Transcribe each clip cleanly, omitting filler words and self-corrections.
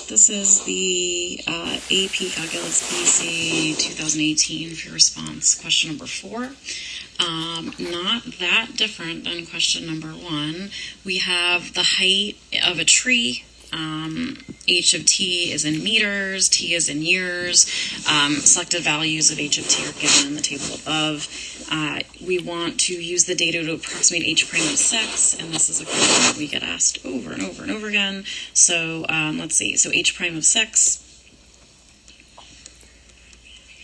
This is the AP Calculus BC 2018 for response, question number 4. Not that different than question number 1. We have the height of a tree. H of t is in meters, t is in years. Selected values of h of t are given in the table above. We want to use the data to approximate h prime of 6, and this is a question that we get asked over and over and over again. So let's see. So h prime of 6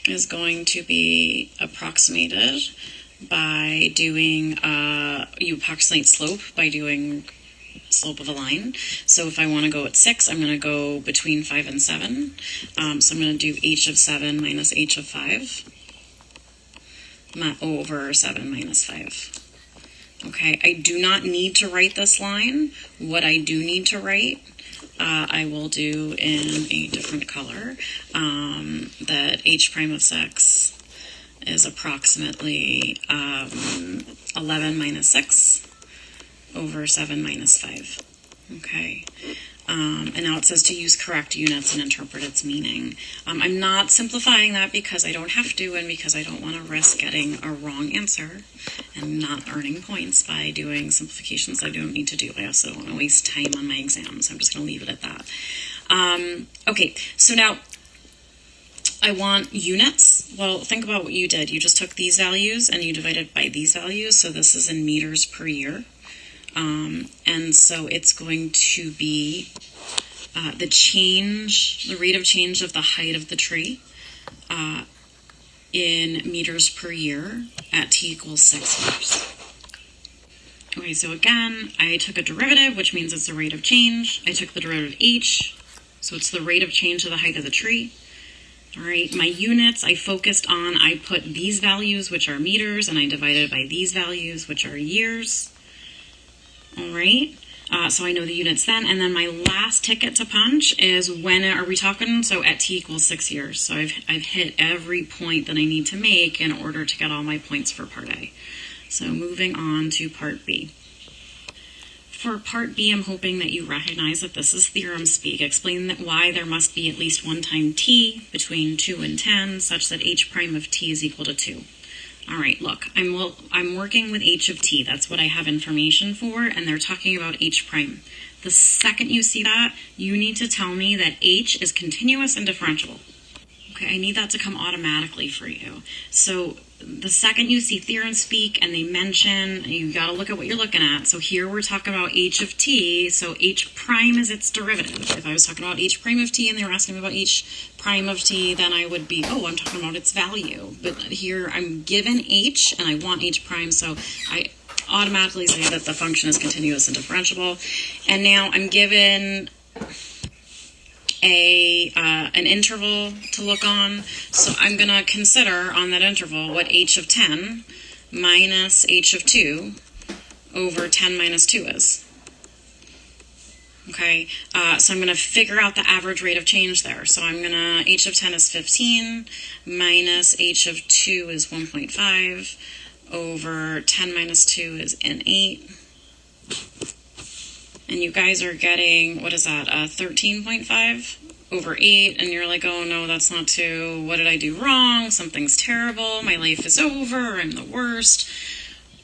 is going to be approximated by doing, you approximate slope by doing slope of a line. So if I want to go at 6, I'm going to go between 5 and 7. So I'm going to do h of 7 minus h of 5 over 7 minus 5. Okay, I do not need to write this line. What I do need to write, I will do in a different color, that h prime of 6 is approximately 11 minus 6 over 7 minus 5. Okay. And now it says to use correct units and interpret its meaning. I'm not simplifying that because I don't have to and because I don't want to risk getting a wrong answer and not earning points by doing simplifications I don't need to do. I also don't want to waste time on my exam, so I'm just going to leave it at that. Okay, so now I want units. Well, think about what you did. You just took these values and you divided by these values, so this is in meters per year. And so it's going to be the rate of change of the height of the tree in meters per year at t equals 6 years. Okay, so again, I took a derivative, which means it's the rate of change. I took the derivative h, so it's the rate of change of the height of the tree. All right, my units I focused on, I put these values, which are meters, and I divided by these values, which are years. All right, so I know the units then. And then my last ticket to punch is when are we talking? So at t equals 6 years. So I've hit every point that I need to make in order to get all my points for part A. So moving on to part B. For part B, I'm hoping that you recognize that this is theorem speak. Explain that why there must be at least one time t between 2 and 10 such that h prime of t is equal to 2. All right, look, I'm working with h of t. That's what I have information for, and they're talking about h prime. The second you see that, you need to tell me that h is continuous and differentiable. Okay, I need that to come automatically for you. So the second you see theorem speak and they mention, you got to look at what you're looking at. So here we're talking about h of t, so h prime is its derivative. If I was talking about h prime of t and they were asking me about h prime of t, then I would be, oh, I'm talking about its value. But here I'm given h and I want h prime, so I automatically say that the function is continuous and differentiable. And now I'm given an interval to look on, so I'm going to consider on that interval what h of 10 minus h of 2 over 10 minus 2 is. Okay, so I'm going to figure out the average rate of change there. So I'm going to, h of 10 is 15 minus h of 2 is 1.5 over 10 minus 2 is an 8. And you guys are getting, what is that, 13.5 over 8, and you're like, oh no, that's not 2. What did I do wrong? Something's terrible. My life is over. I'm the worst.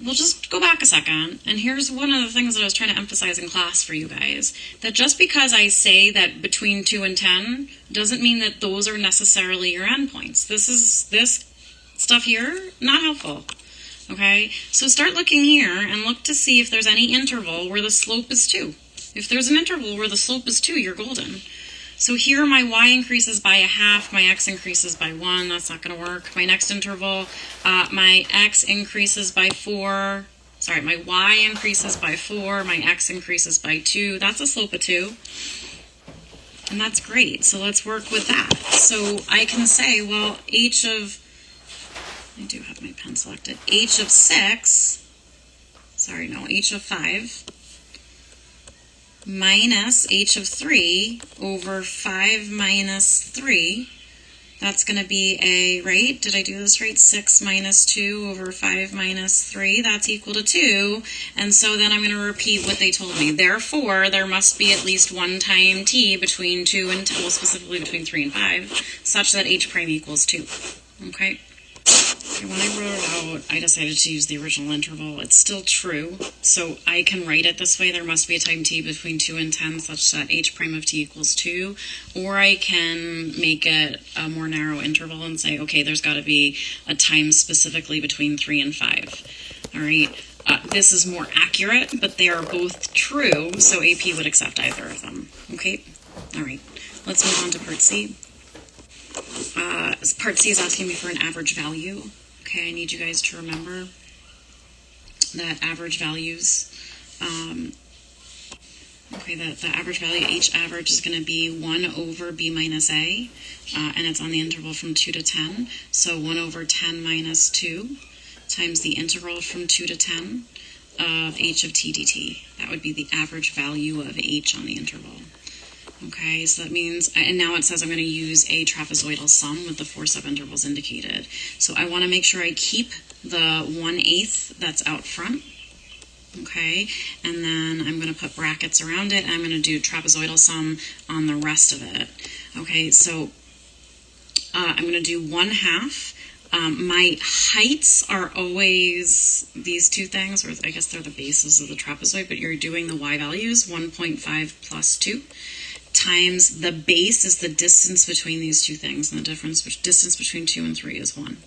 Well, just go back a second, and here's one of the things that I was trying to emphasize in class for you guys, that just because I say that between 2 and 10 doesn't mean that those are necessarily your endpoints. This stuff here, not helpful. Okay, so start looking here and look to see if there's any interval where the slope is 2. If there's an interval where the slope is 2, you're golden. So here my y increases by a half, my x increases by 1. That's not going to work. My next interval, my x increases by 4. Sorry, my y increases by 4, my x increases by 2. That's a slope of 2. And that's great. So let's work with that. So I can say, well, I do have my pen selected. h of 5 minus h of 3 over 5 minus 3 That's going to be a, right? Did I do this right? 6 minus 2 over 5 minus 3. That's equal to 2. And so then I'm going to repeat what they told me. Therefore, there must be at least one time t between 2 and 10, well, specifically between 3 and 5, such that h prime equals 2. Okay? When I wrote it out, I decided to use the original interval. It's still true, so I can write it this way. There must be a time t between 2 and 10 such that h prime of t equals 2. Or I can make it a more narrow interval and say, okay, there's got to be a time specifically between 3 and 5. All right, this is more accurate, but they are both true, so AP would accept either of them. Okay, all right, let's move on to part C. Part C is asking me for an average value. Okay, I need you guys to remember that average values, the average value, H average, is going to be 1 over B minus A, and it's on the interval from 2 to 10. So 1 over 10 minus 2 times the integral from 2 to 10 of H of t dt. That would be the average value of H on the interval. Okay, so that means, and now it says I'm going to use a trapezoidal sum with the 4 subintervals indicated. So I want to make sure I keep the 1/8 that's out front. Okay, and then I'm going to put brackets around it, and I'm going to do trapezoidal sum on the rest of it. Okay, so I'm going to do 1/2. My heights are always these two things, or I guess they're the bases of the trapezoid, but you're doing the y values, 1.5 plus 2. Times the base is the distance between these two things, and the distance between 2 and 3 is 1.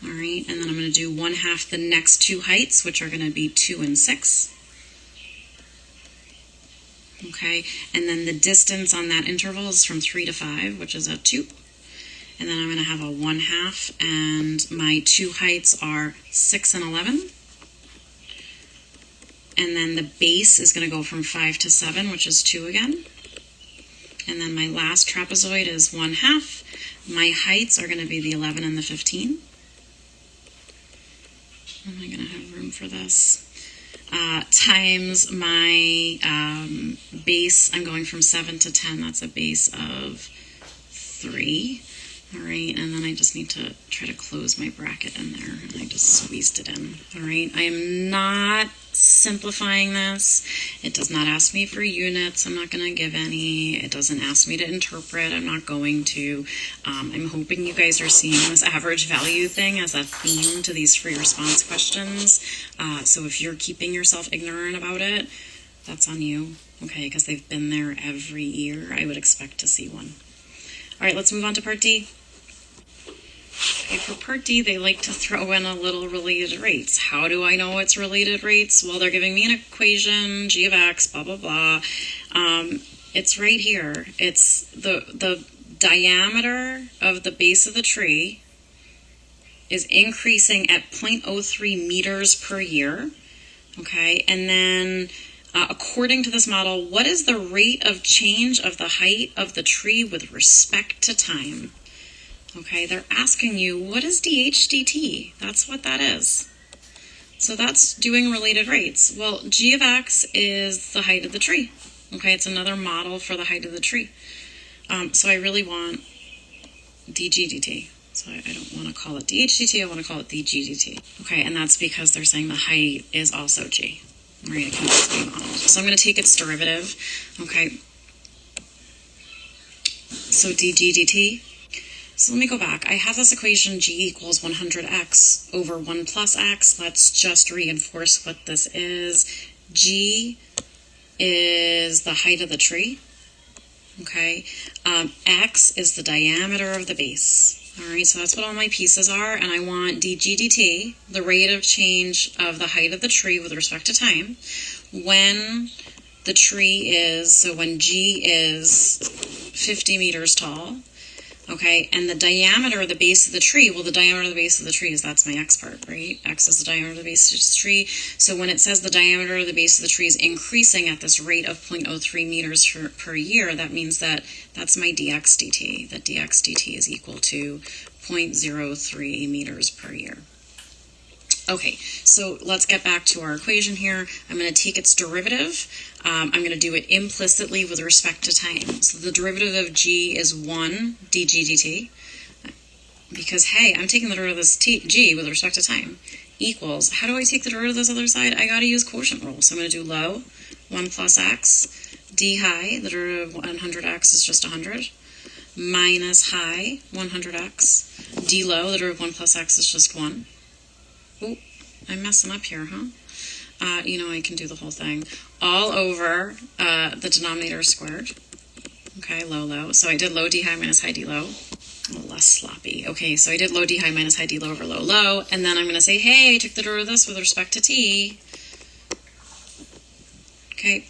All right, and then I'm going to do 1/2 the next two heights, which are going to be 2 and 6. Okay, and then the distance on that interval is from 3 to 5, which is at 2. And then I'm going to have a 1/2, and my two heights are 6 and 11. And then the base is going to go from 5 to 7, which is 2 again. And then my last trapezoid is 1/2. My heights are going to be the 11 and the 15. Am I going to have room for this? Times my base, I'm going from 7 to 10. That's a base of 3. All right, and then I just need to try to close my bracket in there, and I just squeezed it in. All right, I am not simplifying this. It does not ask me for units. I'm not going to give any. It doesn't ask me to interpret. I'm not going to. I'm hoping you guys are seeing this average value thing as a theme to these free response questions. So if you're keeping yourself ignorant about it, that's on you, okay, because they've been there every year. I would expect to see one. All right, let's move on to part D. Okay, for part D, they like to throw in a little related rates. How do I know it's related rates? Well, they're giving me an equation, g of x, blah, blah, blah. It's right here. It's the diameter of the base of the tree is increasing at 0.03 meters per year. Okay, and then according to this model, what is the rate of change of the height of the tree with respect to time? Okay, they're asking you, what is dh dt? That's what that is. So that's doing related rates. Well, g of x is the height of the tree. Okay, it's another model for the height of the tree. So I really want dg dt. So I don't want to call it dh dt, I want to call it dg dt. Okay, and that's because they're saying the height is also g. Right, it can just be modeled. So I'm going to take its derivative. Okay, so dg dt. So let me go back. I have this equation g equals 100x over 1 plus x. Let's just reinforce what this is. G is the height of the tree. Okay. X is the diameter of the base. All right, so that's what all my pieces are. And I want dg dt, the rate of change of the height of the tree with respect to time, when the tree is, so when g is 50 meters tall. Okay, and the diameter of the base of the tree, well, the diameter of the base of the tree that's my x part, right? X is the diameter of the base of the tree. So when it says the diameter of the base of the tree is increasing at this rate of 0.03 meters per year, that means that that's my dx dt. That dx dt is equal to 0.03 meters per year. Okay, so let's get back to our equation here. I'm going to take its derivative. I'm going to do it implicitly with respect to time. So the derivative of g is 1 dg dt. because, hey, I'm taking the derivative of this g with respect to time, equals, how do I take the derivative of this other side? I got to use quotient rule. So I'm going to do low, 1 plus x, d high, the derivative of 100x is just 100, minus high, 100x, d low, the derivative of 1 plus x is just 1. Oh, I'm messing up here, huh? I can do the whole thing. All over the denominator squared. Okay, low. So I did low d high minus high d low. A little less sloppy. Okay, so I did low d high minus high d low over low. And then I'm going to say, hey, I took the derivative of this with respect to t. Okay.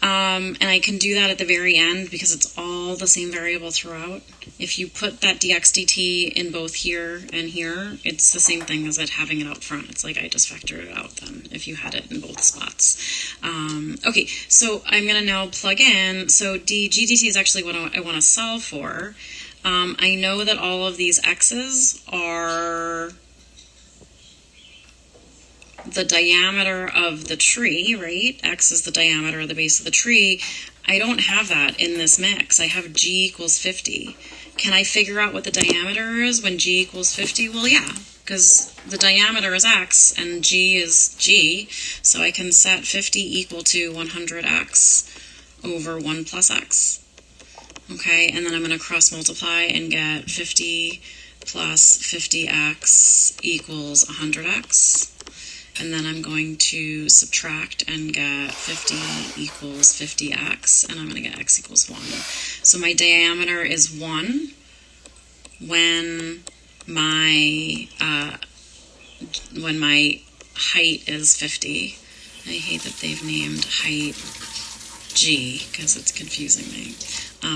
And I can do that at the very end because it's all the same variable throughout. If you put that dx dt in both here and here, it's the same thing as it having it out front. It's like I just factored it out then if you had it in both spots. Okay, so I'm going to now plug in. So dg dt is actually what I want to solve for. I know that all of these x's are the diameter of the tree, right? X is the diameter of the base of the tree. I don't have that in this mix. I have g equals 50. Can I figure out what the diameter is when g equals 50? Well, yeah, because the diameter is x and g is g, so I can set 50 equal to 100x over 1 plus x. Okay, and then I'm going to cross multiply and get 50 plus 50x equals 100x. And then I'm going to subtract and get 50 equals 50x, and I'm going to get x equals 1. So my diameter is 1 when my height is 50. I hate that they've named height g because it's confusing me.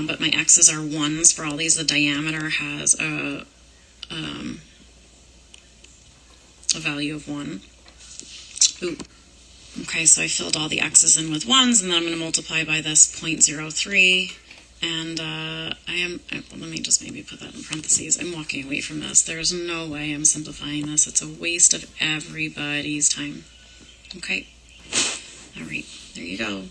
But my x's are 1s for all these. The diameter has a value of 1. Ooh. Okay, so I filled all the x's in with 1s, and then I'm going to multiply by this 0.03, and let me just maybe put that in parentheses. I'm walking away from this. There's no way I'm simplifying this. It's a waste of everybody's time. Okay? All right, there you go.